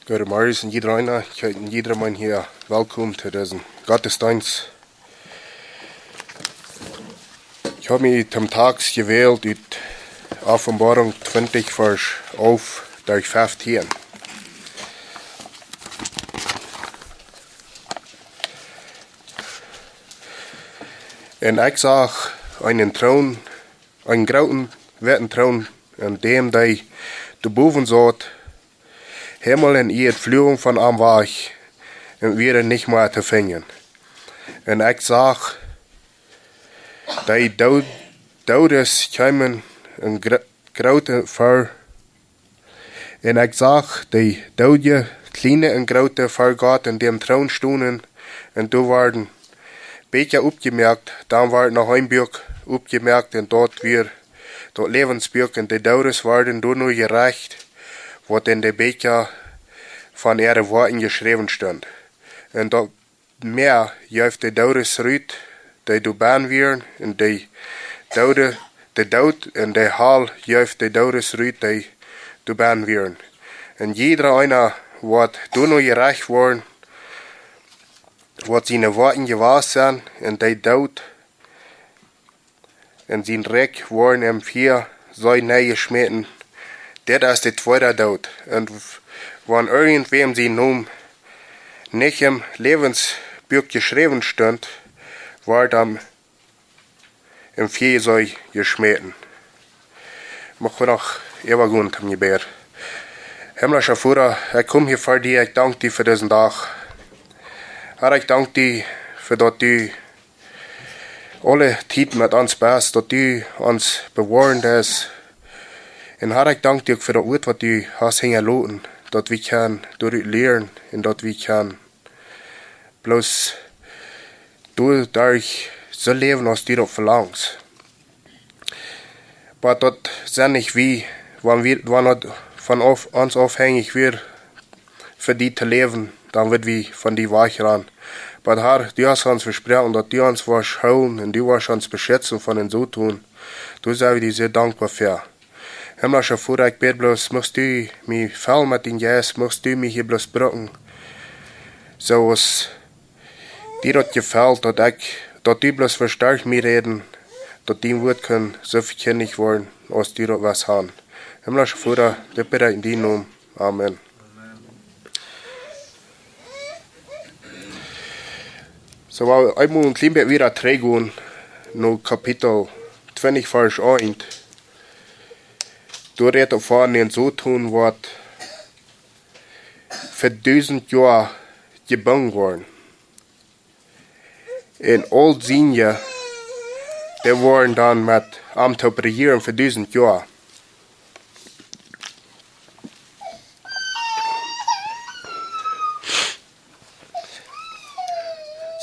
Goedemorgen iedereen. Ik heet iedereen hier welkom te deze gottesdienst. Ik heb me zum Tags gewählt uit Offenbarung 20 vers 11 durch 15. En ik zag een troon, een grote witte troon, en dem die de boven zat, Himmel en Erd vlogen van am weg en werden niet meer te vinden. En ik zag die dodes kwamen een grote vuur. En ik zag die dode, kleine en grote voor God in dem troon stonden. En toen werden beetje opgemerkt, dan werd nog een buik opgemerkt en dort weer dat levensbuik en de dodes werden door nu gerecht, wat in de beetje van ihre woorden geschreven stond. En dat meer juist de dodes ruit, die du baan weer, en de dood en de hal juist de dodes ruit, die du baan weer. En jeder einer wat door nu gerecht worden, wat zijn woorden gewaar zijn, en die dood en zijn rek worden hem vier zijn neergesmeten. Dit is de tweede dood. En wanneer irgendwem zijn naam niet im levensbuch geschreven stond, wordt hem im vier zijn gesmeten. Mag we nog even gaan zum Gebet. Himmlischer Vater, ik kom hier voor dir, ik dank dir voor deze dag. Herr, ik dank dir voor dat du alle tijd met ons bist, dat du ons bewaard is. En Herr, ik dank dir voor dat woord wat du hast hingelaten, dat we kan door het leren en dat we kan bloos durch zo leven als du dat verlangt. Maar dat zijn niet wie, wanneer het van ons afhängig weer voor die te leven, dan wird we van die weggaan. Maar Herr, du hast uns versprochen, dat du uns wirst houden en du wirst uns beschützen von den so tun. Du zijn we dir sehr dankbar für. Himmlischer Vater, ich bete bloß, möchtest du mich füllen mit den Geist, möchtest du mich hier bloß brücken, so was dir das gefällt, dass du bloß verstärkt mich reden, dass dein Wort kann so verkündigt werden, als du das was haben. Himmlischer Vater, ich bitte in deinem Namen. Amen. So, ich muss ein klein bisschen wieder trägen, no Kapitel 20, Vers 1. Du redest davon, den so tun, was für 1000 Jahre gebaut worden. Und all Sinje, die waren dann mit Amt auf regieren für 1000 Jahre.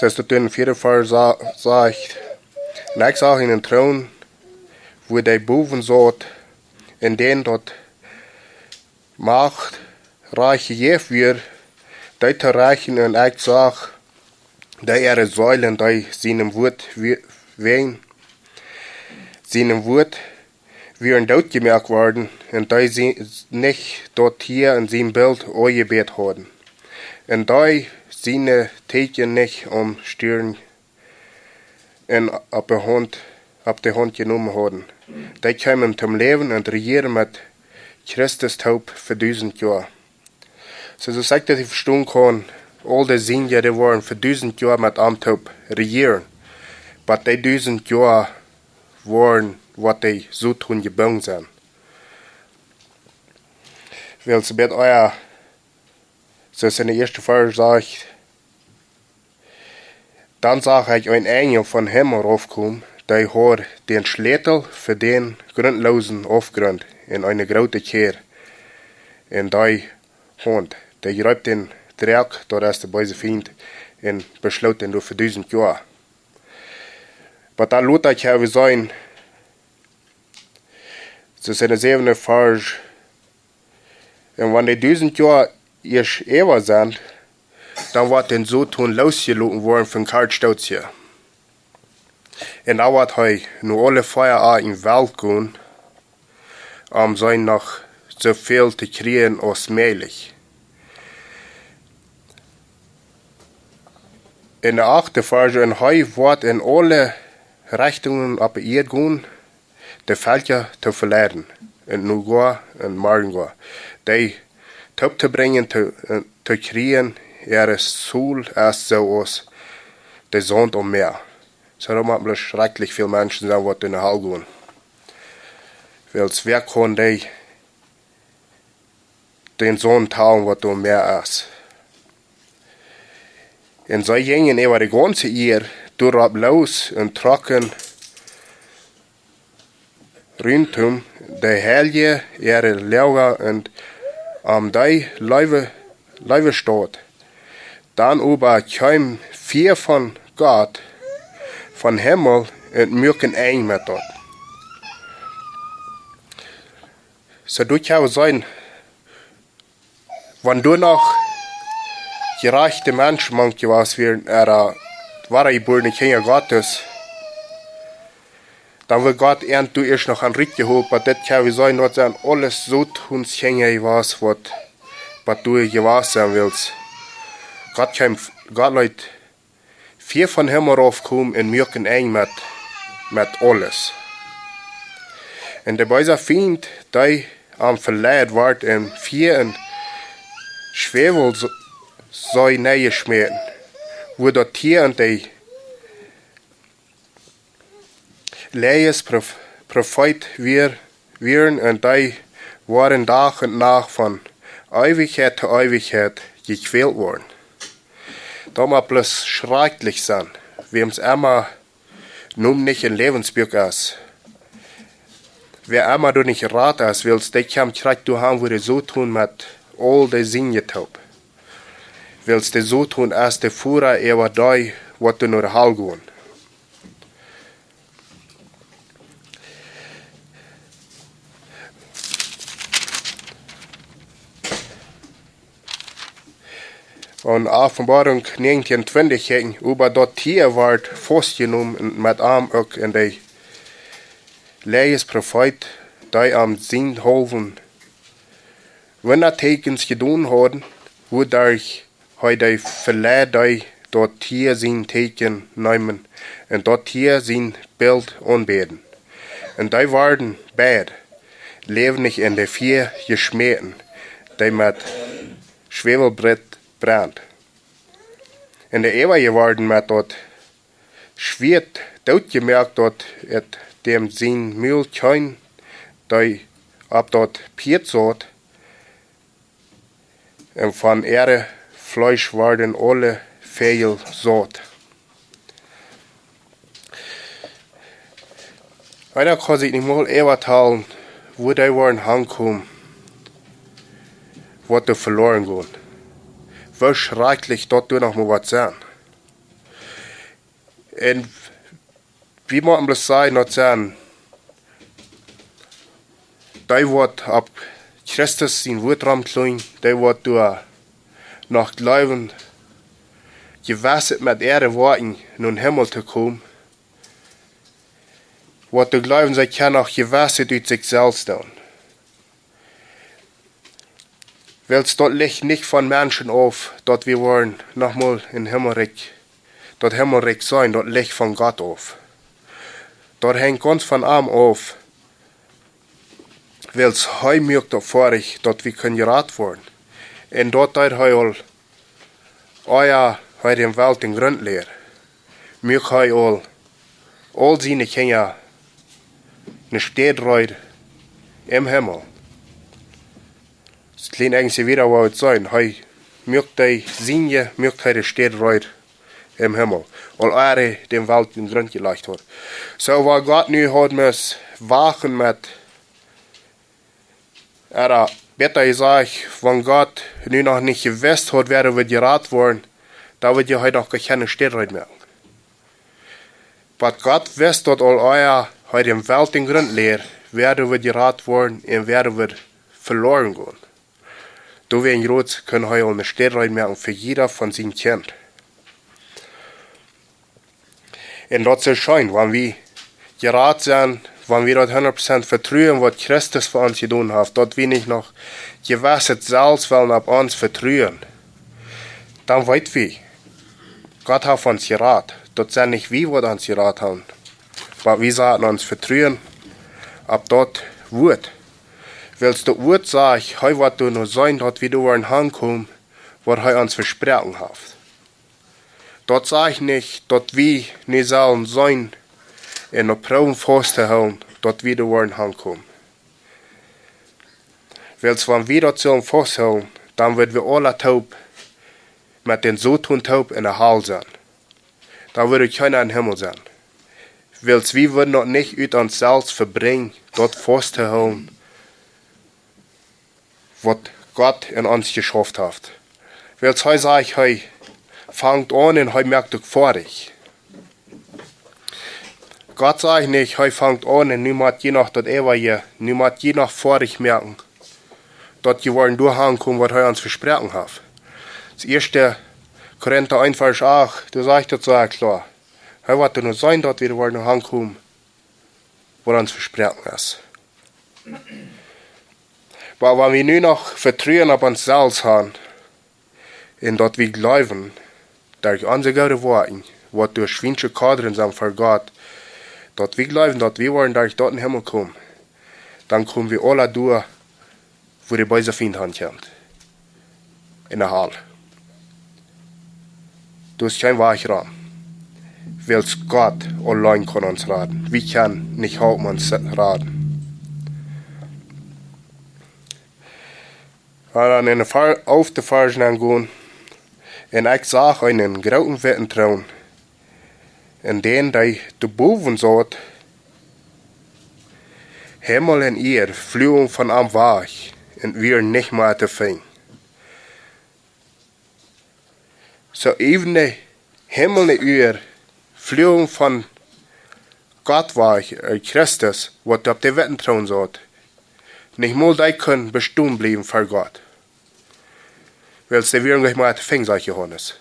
Das heißt, in 4. Vers sagt, und ich sah in den Thron, wo der boven saß, in den dort Macht reich gegeben wird, die zu reichen, und ich sag, die ihre Säulen, die seinem Wort wehen, seinem Wort wären dort gemerkt worden, und die sie nicht dort hier in seinem Bild angebet haben. Und die seine Teken nicht Stirn und ab der Hand genommen haben. Die kamen zum Leben und regieren mit Christus taub für 1000 Jahre. So sagt, dass ich verstehen kann, all die Sinne, die waren für 1000 Jahre mit am taub regieren. Aber die 1000 Jahre waren, was die so tun gebaut sind. Weil es mit euer, so ist in der ersten Vers sagt, dann sah ich ein Engel von Himmel raufkommen, der hat den Schlüssel für den Grundlosen aufgerundet in eine große Kehr in der Hand. Der greift den Dreck, da ist der böse Feind, und beschloss den für 1000 Jahre. Aber dann lot ich habe sein, das ist in der 7. Vers, und wenn die 1000 Jahre erst ewig sind, dann wird den so tun losgelassen worden von Karl Stolz hier. Und da wird er nur alle Feuer in die Welt gehen, sein noch so viel zu kriegen als möglich. in der 8. Verse, und hij wordt in alle richtungen op de eerd gaan, de velden te verleiden, en nu gaan en morgen gaan. Die top te brengen, te kriegen, soel als zoals de zon om meer. Zo dat maar schrecklich veel mensen zijn wat in de hal gaan. Wels wer kon die den zon talen wat om meer is. En zij gingen over de ganze jaar door los en trokken rondom de helge leeuwen en die luive staat. Dan over kwam 4 van God, van Himmel, en mürken een met dat. Zo doet jou zijn, wanneer du nog gerechte Menschen manche was wir war ich wohl nicht hängen Gottes, dann will Gott du erst noch ein Ritt gehoben, aber das kann ich sagen, dass alles so uns hängen was du gewahr sein willst. Gott Leute 4 von Himmel raufkommen und mürken ein mit alles. Und der Beiser Feind, die am verleiht wird, und 4 in Schwefel soll nähe schmieren, wo dort hier und die Leies Prophet wären, und die waren Tag und Nacht von Ewigkeit zu Ewigkeit gequält worden. Da muss bloß schrecklich sein, wem es immer nun nicht ein Lebensbuch ist. Wer immer du nicht rat ist, willst, der kann direkt du haben, wo du so tun mit all der Sinne taub. Willst du so tun, als der Führer über die, was du nur Hall gehen. Und Offenbarung 19:20 über dort Tier ward festgenommen mit Arm auch in der Leies Prophet, die am Sindhoven, wenn er Tekens gedun haben, wodurch heute verleiht, die dort hier sein Teken nehmen und dort hier sein Bild anbeten. Und die waren bad, leben nicht in der 4 geschmähten, die mit Schwefelbrett brennt. In der Ewige waren mit dort schwert, dort gemerkt, dort dem sein Mühl kein, die ab dort Piezot, und von Erde Fleisch waren alle viel Sort. Einer kann sich nicht mal erzählen, wo die waren angekommen, was du verloren gehen. Wie schrecklich dort du noch mal was sein. Und wie man bloß sagen, dass die wird ab Christus sein Wort ramtlein, die wird du nach Glauben gewasset mit Erde warten, nun Himmel zu kommen. Wird du glauben, sie kann auch gewasset durch sich selbst tun. Willst dort liegt nicht von Menschen auf, dort wir wollen nochmal in Himmelreich, dort Himmelreich sein, dort liegt von Gott auf. Dort hängt ganz von Arm auf, willst heu mögt vor ich, dort wir können gerat werden. Und dort heu euer den Welt in Grund leer. Mög heu all seine Kinder ne Stadt reut im Himmel. Es klingt eigentlich wieder, was es sein. Heu mögt die Sinne, mögt die Stadt reut im Himmel. Und eure den Welt in Grund gelegt hat. So war Gott nu hat muss wachen mit besser gesagt, wenn Gott nu noch nicht gewusst hat, wer wird gerat worden, da wird ja heute noch keine Städte mehr. Aber Gott wisst, dass all euer heute im Welt in Grund leer, wer wird gerat worden und wer wird verloren gehen. Da wir in Rot können heute eine Städte merken für jeder von seinen Kind. Und das soll schein, wenn wir gerat sind, wenn wir dort 100% vertrauen, was Christus für uns getan hat, dort wir nicht noch gewasset selbst wollen ab uns vertrauen, dann weit wir. Gott hat uns gerat. Das sind nicht wir, was uns gerat haben. Aber wir sollten uns vertrauen, ab dort wird. Willst du Wort sagen, heu wat du noch sein, dort wie du an Hankommen, was heu uns versprochen hat. Dort sag ich nicht, dort wie nie sollen sein, in der Proben festzuhalten, dort wie du an Hankommen. Willst wenn wir dort sollen festhalten, dann wird wir alle taub mit den Sotun taub in der Hall sein. Dann würde keiner im Himmel sein. Willst wir würden noch nicht ut uns selbst verbringen, dort festzuhalten, was Gott in uns geschafft hat. Willst heu sag ich, heu fangt an und heu merkt euch vor dich. Gott sag ich nicht, heu fangt an und niemand je nach dort hier, niemand je nach vor dich merken, dort je wollen durchkommen, was heu uns versprochen hat. Das erste Korinther 1, Vers 8, du sagst das so klar. Heu wat du noch sein, dort wie du wollen durchkommen, was uns versprochen ist. Aber wenn wir nu noch Vertrauen auf uns selbst haben, und dort wir glauben, durch unsere gute Worte, was durch schwindsche Kadern sind für Gott, dort wir glauben, dort wir wollen durch dort in den Himmel kommen, dann kommen wir alle durch, wo die böse Feind kommt. In der Halle. Du hast kein Weichraum. Willst Gott allein kann uns raten. Wir können nicht halten uns raten. En dan auf de Versen angehen. En ik zag einen großen wetten troon. En den die de boven zat, Himmel en eer vlogen van am weg. En weer niet meer te vinden. Zo even de Himmel en eer vlogen van Gott weg, Christus, wat op de wetten troon zat. Nicht mal die können bestehen bleiben für Gott. Weil sie werden gleich mal finden, sagt Johannes.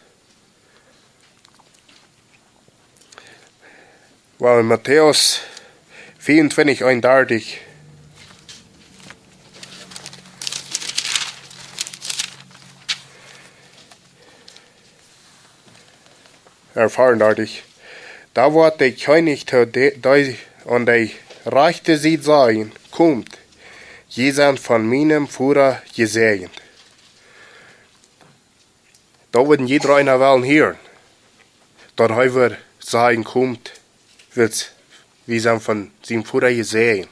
Weil Matthäus 24, 31 34, da wird der König, der an der rechten Seite sein, kommt. Je sind von meinem Führer gesegnet. Da würden jeder einer wollen hören. Dort wir sagen kommt, wir sind von seinem Führer gesegnet.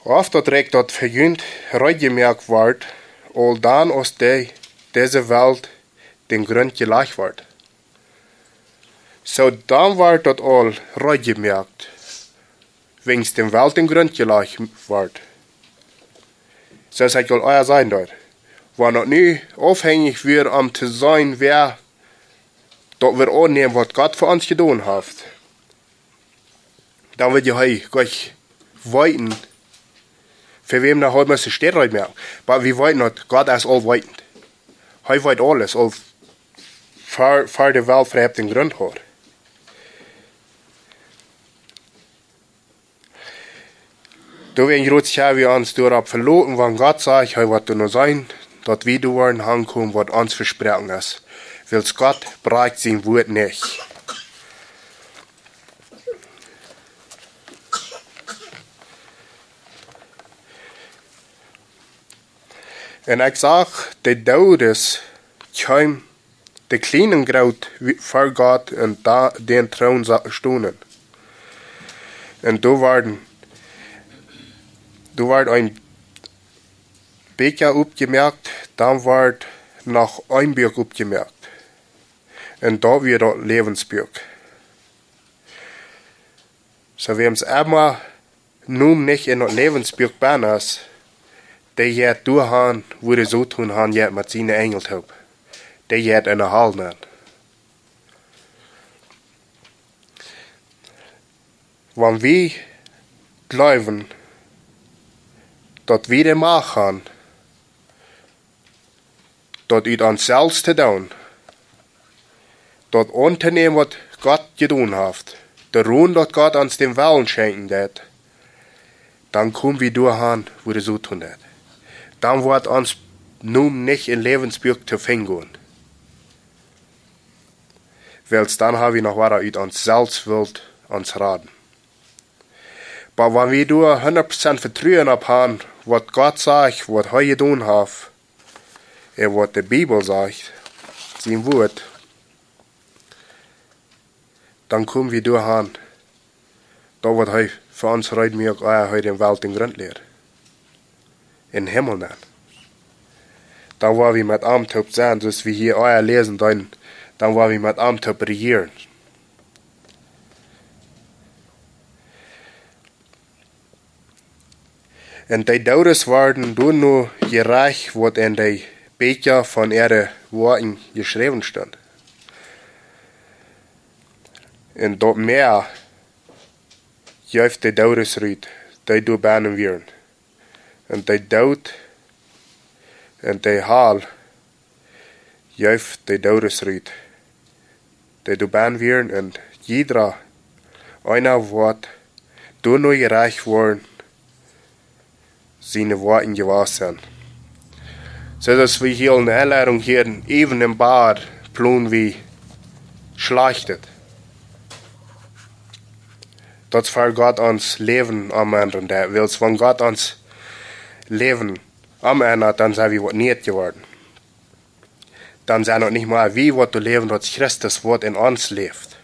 Oft direkt dort vergönnt, gemerkt wird, all dann aus dieser Welt den Grund gelegt wird. So dann wird dort all gemerkt. Wegen dem Welt den Grund gelegt wird. So sagt wohl euer sein dort. Wenn noch nie aufhängig wird, zu sein, wer dort wird annehmen, was Gott für uns getan hat. Dann wird ja gleich weiten, für wem da halt müssen steht halt mehr. Aber wir weiten nicht, Gott ist allweitend. Er weiß alles, all für die Welt für den Grund hat. Da werden groß wir uns darauf verloren, wenn Gott sagt, hey, was du noch sein, dort wie du wollen ankommen, was uns versprochen ist. Weil Gott bereicht sein Wort nicht. Und ich sag, der Daudes kam der kleinen Graut vor Gott und da den Thron stunden. Und da wird ein Becher abgemerkt, dann wird nach ein Berg abgemerkt. Und da wird das Lebensberg. So, wir haben es immer nun nicht in das Lebensberg bin ist, der jetzt durchhauen, wo die so tun haben, jetzt mit seinen Engeln. Der jetzt in der Halle nicht. Wenn wir glauben, dat wir det machen, dat ut uns selbst zu tun, dat unternehmen, was Gott getan hat, der Ruhm, dat Gott uns den Willen schenken wird, dann kommen wir durchhauen, wo wir so tun wird. Dann wird uns nun nicht in Lebensberg zu finden. Wels dann haben wir noch was uit uns selbst wilt uns raten. Aber wenn wir da 100% Vertrauen haben, was Gott sagt, was er getan hat, und was die Bibel sagt, sein Wort, dann kommen wir da hin, da was er für uns heute mir heute in Welt in Grund lehrt. In den Himmel nennen. Dann war wir mit Amtop sein, so wie hier euer lesen, dann war wir mit Amtop regieren. Und die Daudes waren dann nur gerecht, was in die Becher von ihre Worten geschrieben stand. Und dort mehr jäuft die Daudes rüt, die du banen werden. Und die Daud und die Hal jäuft die Daudes rüt, die du banen werden. Und jeder einer wird du nur gerecht worden, seine Worte gewahr sind. So dass wir hier eine Einladung hier even im Bad plun wie schlachtet. Dat für Gott uns Leben am der will. Wenn Gott uns Leben am dann sind wir was nicht geworden. Dann sind wir nicht mal wie was du leben, dass Christus Wort in uns lebt.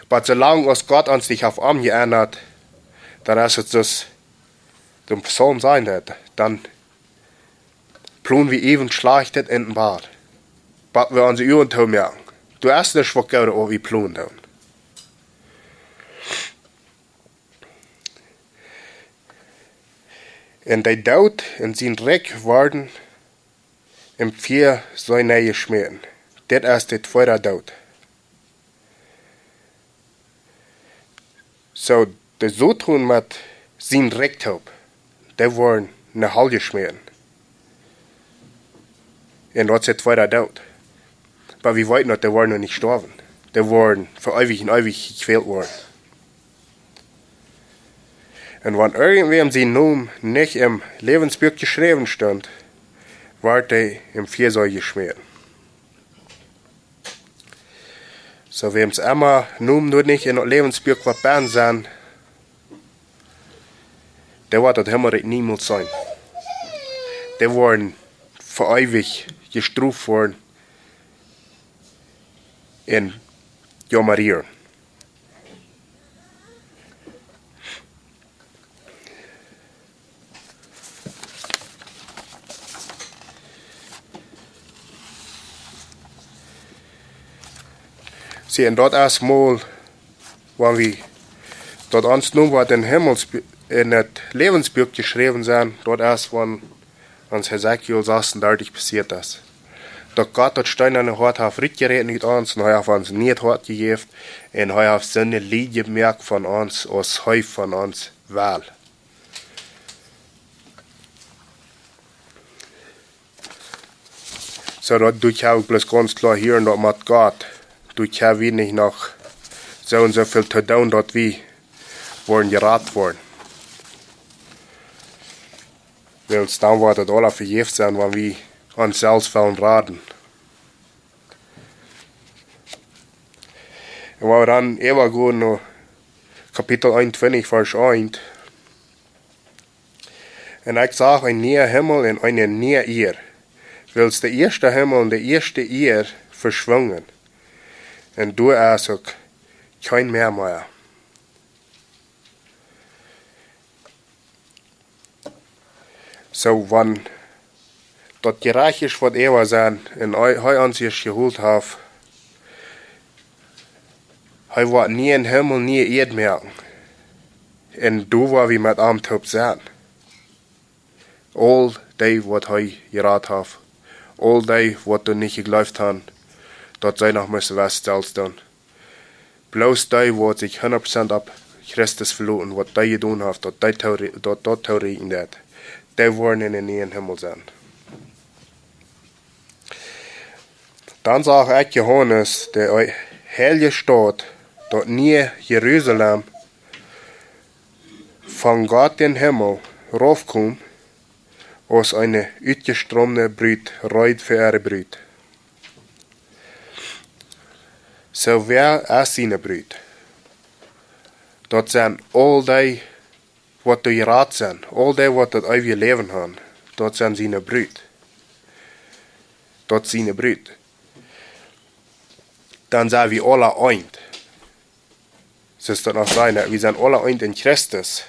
Aber solange uns Gott uns nicht auf Arm geändert, dann ist es das dem Psalm sein wird, dann plun wir even schlachtet in den Bad. Was wir unsere Uhren tun merken. Du hast nicht was gehört, wie plun tun. Und die Daud in sein Reck waren im 4 seine geschmieden. Das ist die zweite Daud. So, die so tun mit sein Recktaub, die waren eine halbe geschmieden. Und das ist die zweite Daud. Aber wir wollten noch, die waren noch nicht gestorben. Die waren für ewig und ewig gequält worden. Und wenn irgendwem sein Name nicht im Lebensbuch geschrieben stand, war der im Viersäu geschmiert. So wem's immer Name nur nicht in das Lebensbuch was bein sein, der wird das Himmel niemals sein. Die waren für ewig gestruft worden in Jommerieren. Sie, und dort erstmal, wenn wir dort uns nun was in das Lebensbuch geschrieben sind, dort erst, wenn uns Hesekiel 36 passiert ist. Doch Gott hat steinerne Hort auf Ritt geredet mit uns, und er hat uns nicht Hort gegeben, und er hat seine Liebe gemerkt von uns, aus Heu von uns Wahl. So, dort tue ich auch bloß ganz klar hier und dort mit Gott. Du kannst wie nicht noch so und so viel zu tun, dass wir wollen geraten worden. Weil dann wird das alle verjeft sein, wenn wir uns selbst wollen raten. Und wenn wir dann eben gehen, noch Kapitel 21, Vers 1. Und ich sage, ein neuer Himmel und eine neue Erde. Weil der erste Himmel und der erste Erde verschwungen. Und du hast auch kein mehr. So, wenn das gerecht ist, was er sein, und er uns sich geholt hat, er wird nie in Himmel, nie Erde merken. Und du war wie mit einem Typ sein. All die, was er geraten hat, all die, was du nicht geglaubt hast, dort sei noch müssen was stellst dann. Bloß die, wo sich 100% ab Christus verloren, was die getan haben, dort Theorie in das. Die wollen in den neuen Himmel sein. Dann sagt ich Johannes, der heilige Stadt, dort nie Jerusalem, von Gott den Himmel raufkommt, aus eine uitgestromde Brut, reut für ihre Brut. So wer is zijn bruid. Dat zijn al die wat de raad zijn, al die wat het eeuwige leven hebben, dat zijn zijn bruid. Dat zijn bruid. Dan zijn we alle eind. Ze is dat nog zijn, we zijn alle eind in Christus,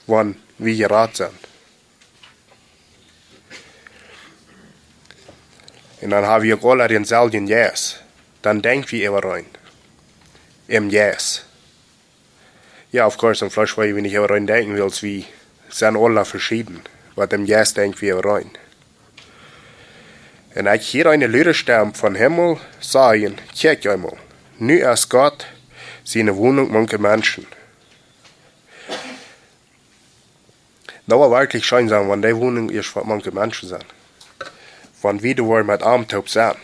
wanneer we geraad zijn. En dan hebben we ook alle denzelfde jas. Dan denken we over rein. Im jas. Ja, of course, een flash waar je niet over rein denken willst, we zijn alle verschieden. Maar im jas denken we over rein. En ik hier een luiderstem van Himmel sagen, kijk einmal, nu is God zijn woning manche Menschen. Dat wil wirklich schön sein, wenn die Wohnung ist von manchen Menschen sind. Wenn wir da mit Armtaub sind.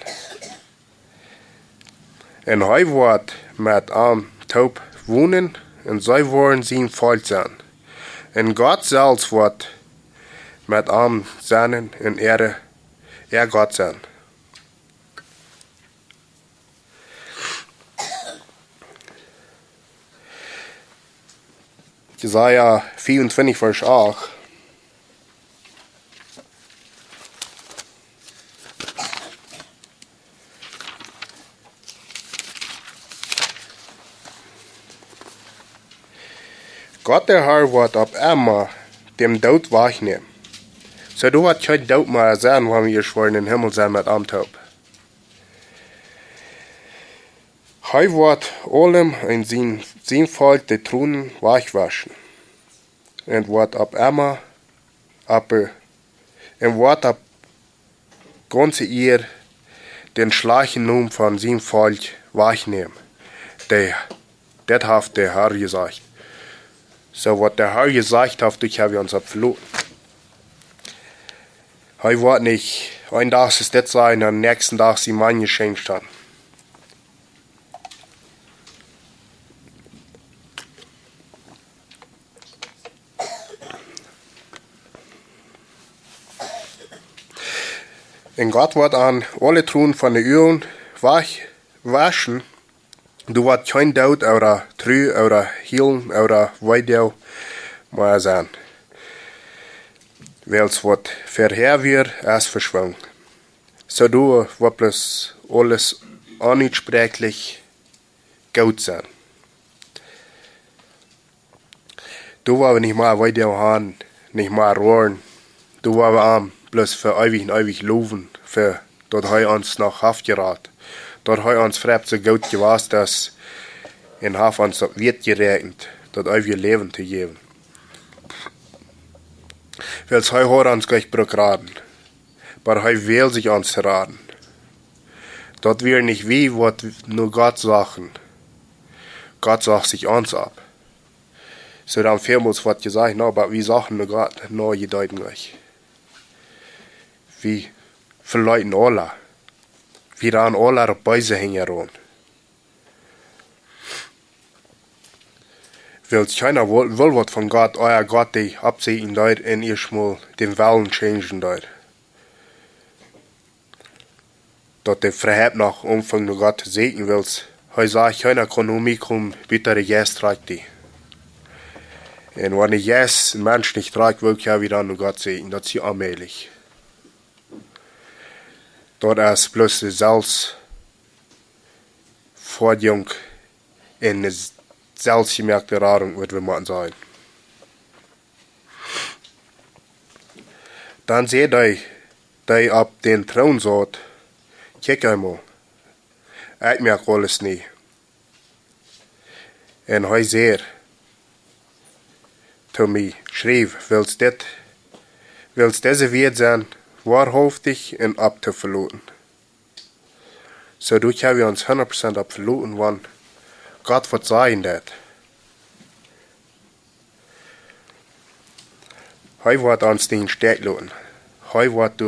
Und hij wordt mit Armtaub wohnen und sie wollen sein Volk sein. Und Gott selbst wird mit Arm sein und er Gott sein. Jesaja 24, Vers 8. Gott der Herr wird ab immer dem Tod wegnehmen. So du hast kein Tod mehr sein, wenn wir schwören in den Himmel sein mit Amtaub. Hij wird allem in zijn Volk de Tronen wegwaschen. En wordt ab immer en wordt ab ganze eer den schleichen Namen von zijn Volk wegnehmen. Dat heeft der Herr gesagt. So wat der Herr gesagt hat, durch haben wir uns verloren. Hij wird nicht ein Tag ist das sein, und am nächsten Tag sie mein geschenkt haben. Und Gott wird an alle Truhen von den Uhren waschen. Du wird kein Tod oder Trü oder Hielen oder Weidel mehr sein. Weil es wird verheer wird, als verschwunden. So du wird bloß alles unsprechlich gut sein. Du wirst nicht mehr Weidel haben, nicht mehr rohren. Du wirst bloß für ewig und ewig loben, für dort hij uns noch aufgeraten. Dort hij uns fremd so gut gewasst, dass in Haf uns wird gerechnet, dort ewige Leben zu geben. Weil hij hat uns gleich raten, aber hij will sich uns raten. Dort wir nicht wie, was nur Gott sagen. Gott sagt sich uns ab. So dann vielmals wird gesagt, no, aber wir sagen nur Gott, no, je deuten gleich. Wie verleuten alle. Wir haben alle auf Beise hängen. Weil keiner will was von Gott, euer Gott, die absehen dort und erstmal den Wellen changen dort. Dort der Freiheit nach Umfang der Gott segnen willst. Hij sagt, keiner kann um mich kommen, bitte der Jes trägt die. Und wenn der Jes ein Mensch nicht trägt, will ich ja wieder an Gott segnen, das ist ja allmählich. Dort ist bloß die Selbstforderung und eine selbstgemerkte Radung, würde man sagen. Dann seht ihr, die ab den Thron sagt, kijk einmal, ich merke alles nicht. Und hij zei zu mir, schreef, willst diese Wert sein, wahrhaftig und abzuverloten. So durch haben wir uns 100% abverloten, wann Gott wird sagen das. Hij wird uns den Steg lassen. Hij wird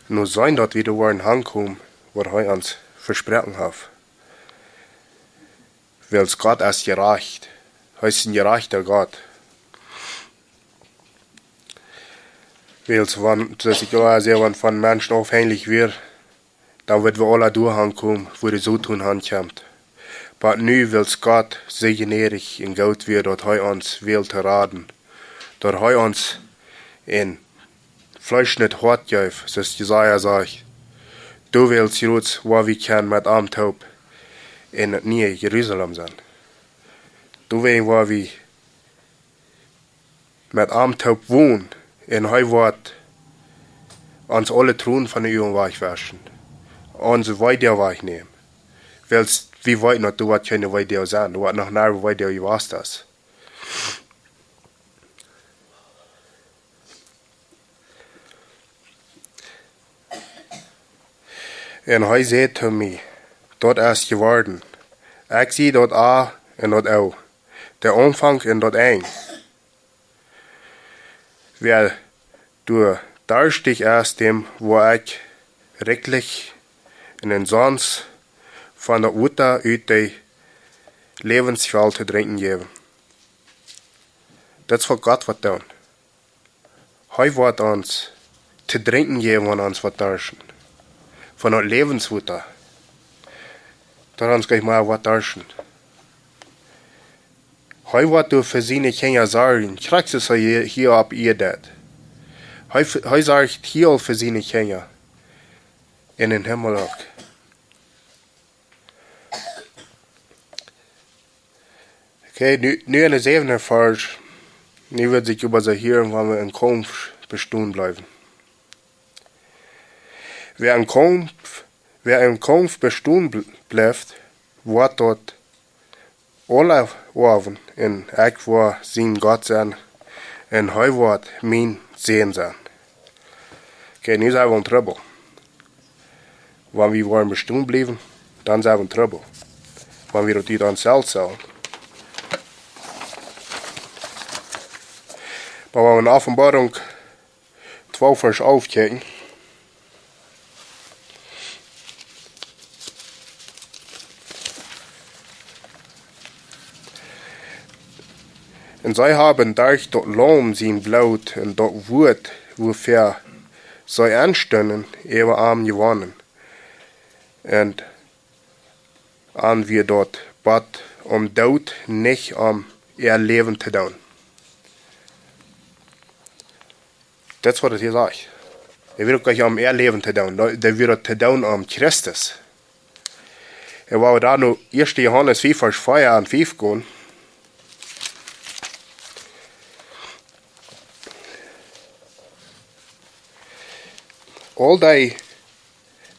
nur sein, dass wir da ankommen, was hij uns versprochen hat. Weil Gott ist gerecht. Hij ist ein gerechter Gott. Weil es, dass ich auch sehr von Menschen aufhängig wird, dann wird wir alle durchkommen, wo die so tun ankommt. Aber nu wills Gott sehr generig in Gott wird, dort hij uns will te raden. Dort hij uns in Fleisch nicht hart geef, zoals Jesaja sagt. Du willst Jerusalem, waar we kunnen met Amtaub in het nieuwe Jeruzalem zijn. Du willst, waar we met Amtaub wohnen, en hij wordt ons alle troen van de uwen wegwaschen. Onze weideel wegnemen. Wels, wie weet nog, du wordt keine weideel zijn. Du wordt nog naar weideel je was das. En hij zei te mij, dat is geworden. Ik zie dat A en dat O. Der omvang en dat eind. Wer du durstig ist dem, wo ich rechtlich in den Sons von der Uta uit de levensvel te drinken geven. Dat is wat God wat doen. Hij wordt ons te drinken geven van ons wat dorsten. Van het levenswater. Dat ons gleich maar wat dorsten. Hij wordt door voor zijn kinderen zorgen. Krijgt hij hier op Erde. Hij zorgt heel voor zijn kinderen. In den Himmel ook. Okay, nu in de zevende vers. Nu wird sich über sich hören, wann wir in Kampf bestehen bleiben. Wer im Kampf bestehen bleibt, wird dort alle Ohren in ich war sein Gott sein, und hij wird mein Sehen sein. Okay, nu zijn we in trouble. Wanneer we wollen bestehen bleiben, dann zijn we in trouble. Wanneer we dat niet aan zelf zijn. Maar wenn wir in Offenbarung 12 vers 11 kijken. Und sie haben durch das Lamm sein Blut und das Wort, wofür sie anstehen, ihre Arme gewonnen. Und an wir dort bat, Tod nicht ihr Leben zu tun. Das ist, was es hier sagt. Er wird gleich ihr Leben zu tun. Der wird zu tun Christus. Und wenn wir da nur 1. Johannes 5, Vers 4 und 5 gehen, all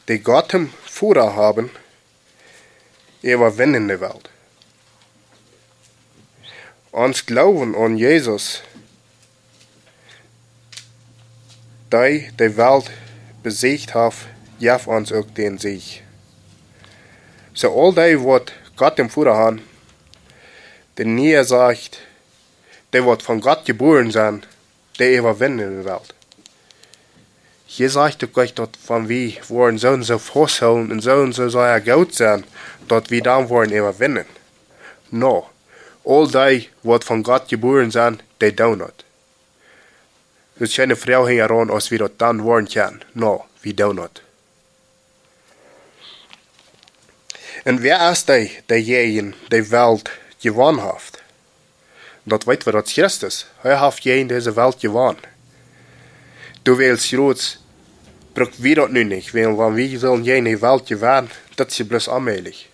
die Gott im Futter haben, überwinden die Welt. Uns Glauben an Jesus, die Welt besiegt hat, gibt uns auch den Sieg. So all die, was Gott im Futter haben, die nie sagt, die wird von Gott geboren sein, die überwinden die Welt. Hier sagt doch gleich, dass wenn wir wollen so festhalten und so soll gut sein, dass wir dann wollen überwinden. No. All die, was von Gott geboren sind, die tun nicht. Es ist keine Frau heran, als wir das dann wollen können. No, wir tun nicht. Und wer ist derjenige, die Welt gewonnen hat? Das weiß wir, das Christus. Er hat diese Welt gewonnen. Du willst jetzt, braucht wir das nicht, weil wenn wir sollen jene Welt gewinnen, das ist bloß allmählich.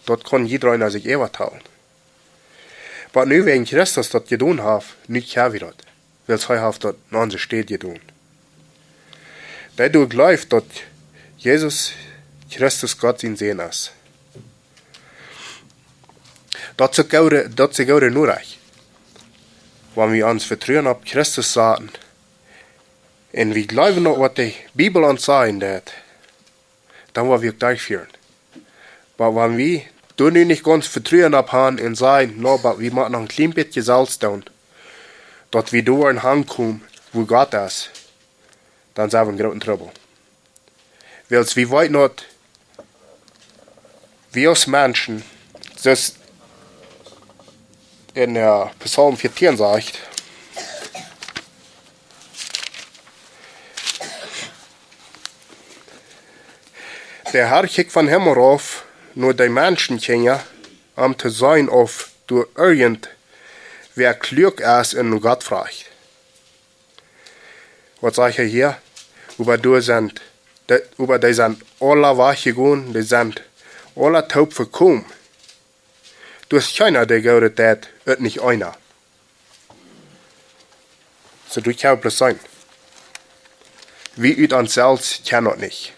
Das kann jeder einer sich evertalen. Aber nu wegen Christus das getan hat, nicht haben wir das, weil er hat das in unserer Stadt getan. Da du glaubst, dass Jesus Christus Gott in Sehen ist. Das ist nur recht. Wenn wir uns vertrauen auf Christus sagen, und wir glauben noch, was die Bibel uns sagt, dann wollen wir durchführen. Aber wenn wir nu nicht ganz vertrauen haben und sagen, no, aber wir machen noch ein klein bisschen Salz tun, dass wir da ankommen, wo Gott ist, dann sind wir in großen Trouble. Weil wir wollen nicht, wir als Menschen, das in der Psalm 14 sagt, der Herr kijkt van Himmel auf, nur die Menschen kennen, om te zijn of du irgend wer klug ist in Gott fragt. Was sag ich hier? Über die sind alle weggegangen, die sind alle taub verkommen. Du hast keiner, der gehört hat, nicht einer. So du kannst bloß sein. Wie ut uns selbst kann das nicht.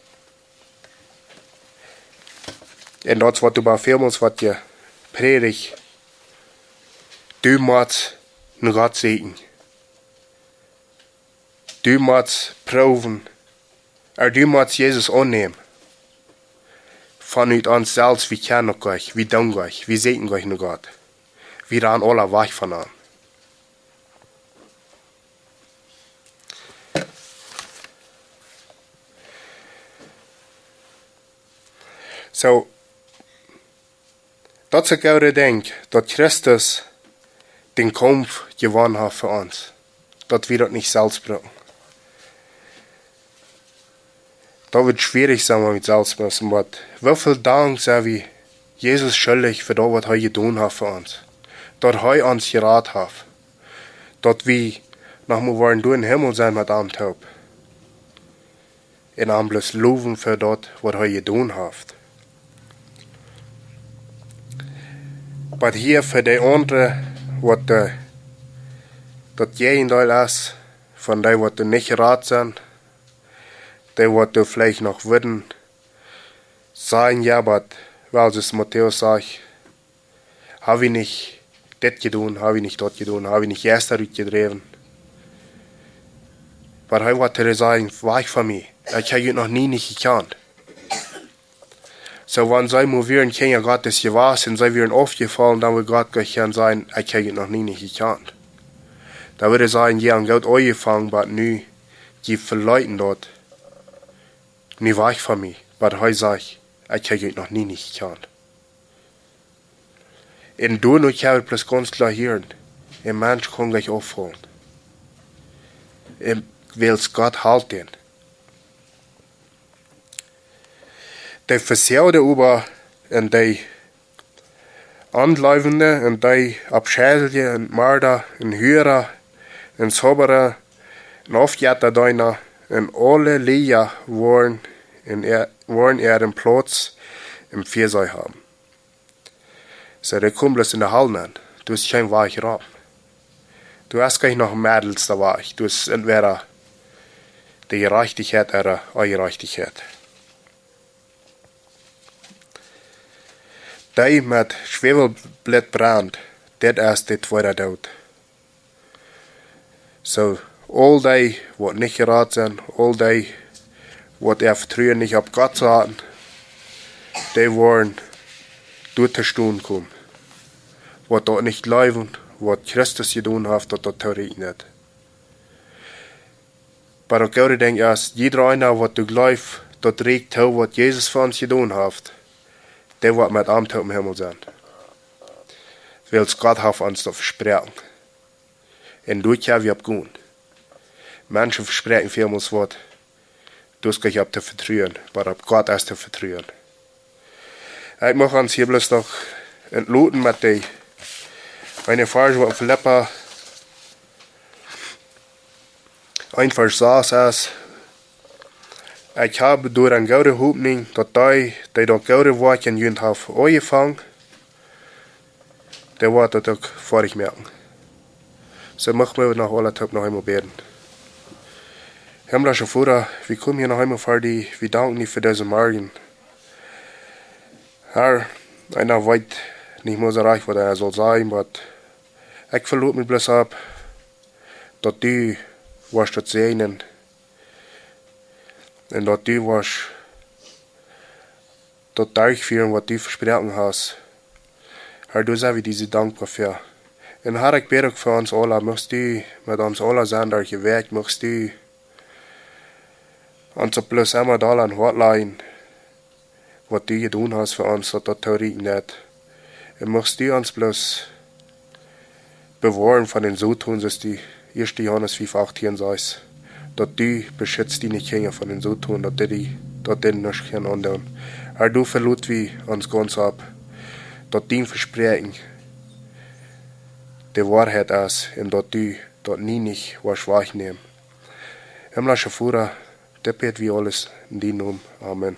Und das, was du bei Filmen, was dir predigt, du musst einen Gott sehen. Du musst proben, du musst Jesus annehmen. Von uns selbst, wie kennen euch, wie danken euch, wie sehen euch nur Gott. Wir rennen alle weg von ihm. So, dat ik oude denk, dat Christus den Kampf gewonnen hat für uns. Dat wir das nicht selbst brauchen. Das wird schwierig sein, wenn wir selbst müssen, aber wie viel Dank sind wir Jesus schuldig für das, was er getan hat für uns. Dass er uns geraten hat. Dass wir nochmal wollen durch den Himmel sein mit einem Taub. Und dann bloß loben für das, was er getan hat. Aber hier für die anderen, was das Gegenteil ist, von denen, was nicht geraten sind, die, was vielleicht noch würden, sagen, ja, aber, weil es Matthäus sagt, habe ich nicht das getan, habe ich nicht das getan, habe ich nicht erst gedreven. Aber er wollte sagen, weg von mir, ich habe noch nie nicht gekannt. So, wenn sie movieren, kennen Gott das gewas, und sie werden aufgefallen, dann wird Gott gleich sein, ich habe noch nie nicht gekannt. Da würde er sagen, ja, und Gott angefangen, aber nu, die verleuten dort, nie weg von mir, aber er sagt, ich habe noch nie nicht gekannt. Und du und ich habe bloß ganz klar hören, ein Mensch kann gleich auffallen. Weil es Gott halten. Die Versäude über und die Anläufende und die Abschädige und Mörder und Hürer und Zauberer und Aufjäter deiner und alle Lieder wollen ihren Platz im Viersei haben. So, der kommt bloß in der Halle nicht. Du hast kein weich Raum. Du hast gar nicht noch Mädels da weich. Du hast entweder die Gerechtigkeit oder Ungerechtigkeit. Die mit Schwefelblattbrand, das ist die zweite Tod. So, all die, die nicht geraten sind, all die, die ihr Vertrauen nicht auf Gott hatten, die wollen durch die Stunde kommen. Was dort nicht leben, was Christus getan hat, das theoretisch nicht. Aber ich denke, dass jeder einer, was du glaubst, das regt, was Jesus für uns getan hat, der wird mit einem im Himmel sein. Weil Gott hat uns das versprochen. Und durch ja, wir abgehen. Menschen versprechen vielmals was. Du hast gleich zu vertrauen, aber auf Gott ist zu vertrauen. Ich möchte uns hier bloß noch entloten mit eine Frage, die Philippa einfach saß, ich habe durch eine gute Hoffnung, dass die das gute Wort in Jünd haben angefangen, der wird das auch fertig merken. So möchten wir nach aller Tag noch einmal beten. Himmlischer Vater, wir kommen hier noch einmal vor dir, wir danken dir für diesen Morgen. Herr, einer weiß nicht mehr so recht, was er soll sein, aber ich verlor mich bloß ab, dass du wirst das segnen und dass du wirst das durchführen, was du versprochen hast. Herr, du sei wir diese dankbar für. Und Herr, ich bete für uns alle, möchtest du mit uns alle sein, durch ihr Weg, möchtest du uns bloß immer da an Wort leihen, was du getan hast für uns, dass das theoretisch nicht. Und möchtest du uns bloß bewahren von den Sotun, dass die 1. Johannes 5,18 sagt, dass du beschützt die nicht Kinder von den Sotun, dass die dat dit nog geen aandoen. Du verloot wie ons ganz ab, dat die verspreken de waarheid is en dat du dat niet was wahrnehmen. Himmlische Vater, dit beten wir alles in die Namen. Amen.